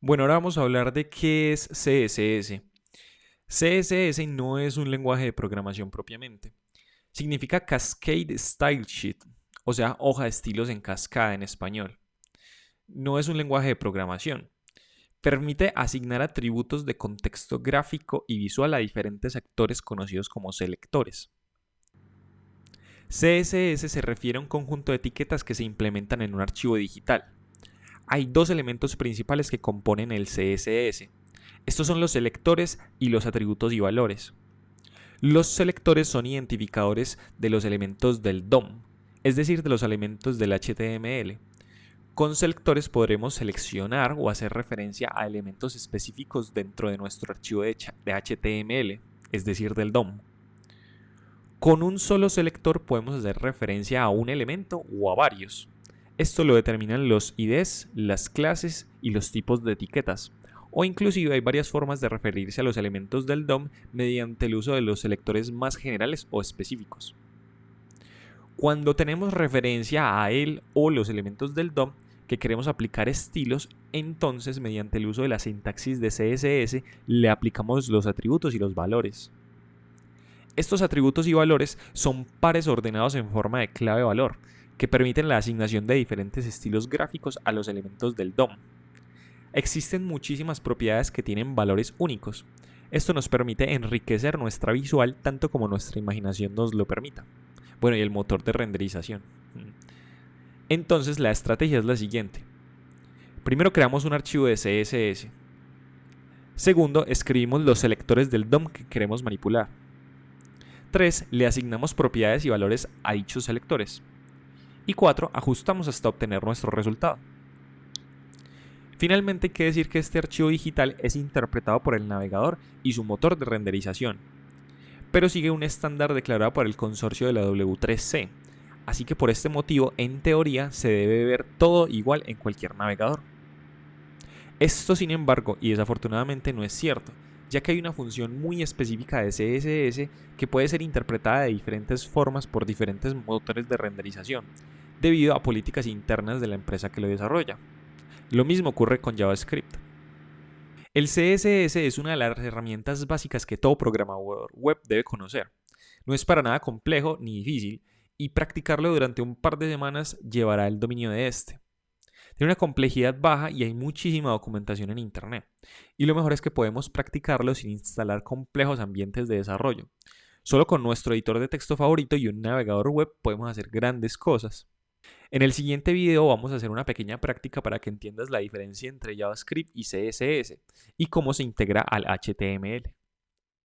Bueno, ahora vamos a hablar de qué es CSS. CSS no es un lenguaje de programación propiamente. Significa Cascade Style Sheet, o sea, hoja de estilos en cascada en español. No es un lenguaje de programación. Permite asignar atributos de contexto gráfico y visual a diferentes actores conocidos como selectores. CSS se refiere a un conjunto de etiquetas que se implementan en un archivo digital. Hay dos elementos principales que componen el CSS. Estos son los selectores y los atributos y valores. Los selectores son identificadores de los elementos del DOM, es decir, de los elementos del HTML. Con selectores podremos seleccionar o hacer referencia a elementos específicos dentro de nuestro archivo de HTML, es decir, del DOM. Con un solo selector podemos hacer referencia a un elemento o a varios. Esto lo determinan los IDs, las clases y los tipos de etiquetas. O inclusive hay varias formas de referirse a los elementos del DOM mediante el uso de los selectores más generales o específicos. Cuando tenemos referencia a él o los elementos del DOM que queremos aplicar estilos, entonces mediante el uso de la sintaxis de CSS le aplicamos los atributos y los valores. Estos atributos y valores son pares ordenados en forma de clave-valor, que permiten la asignación de diferentes estilos gráficos a los elementos del DOM. Existen muchísimas propiedades que tienen valores únicos. Esto nos permite enriquecer nuestra visual tanto como nuestra imaginación nos lo permita. Bueno, y el motor de renderización. Entonces la estrategia es la siguiente. Primero creamos un archivo de CSS. Segundo, escribimos los selectores del DOM que queremos manipular. 3. Le asignamos propiedades y valores a dichos selectores. Y 4. Ajustamos hasta obtener nuestro resultado. Finalmente hay que decir que este archivo digital es interpretado por el navegador y su motor de renderización, pero sigue un estándar declarado por el consorcio de la W3C, así que por este motivo, en teoría, se debe ver todo igual en cualquier navegador. Esto, sin embargo, y desafortunadamente no es cierto, ya que hay una función muy específica de CSS que puede ser interpretada de diferentes formas por diferentes motores de renderización, debido a políticas internas de la empresa que lo desarrolla. Lo mismo ocurre con JavaScript. El CSS es una de las herramientas básicas que todo programador web debe conocer. No es para nada complejo ni difícil, y practicarlo durante un par de semanas llevará el dominio de este. Tiene una complejidad baja y hay muchísima documentación en Internet. Y lo mejor es que podemos practicarlo sin instalar complejos ambientes de desarrollo. Solo con nuestro editor de texto favorito y un navegador web podemos hacer grandes cosas. En el siguiente video vamos a hacer una pequeña práctica para que entiendas la diferencia entre JavaScript y CSS y cómo se integra al HTML.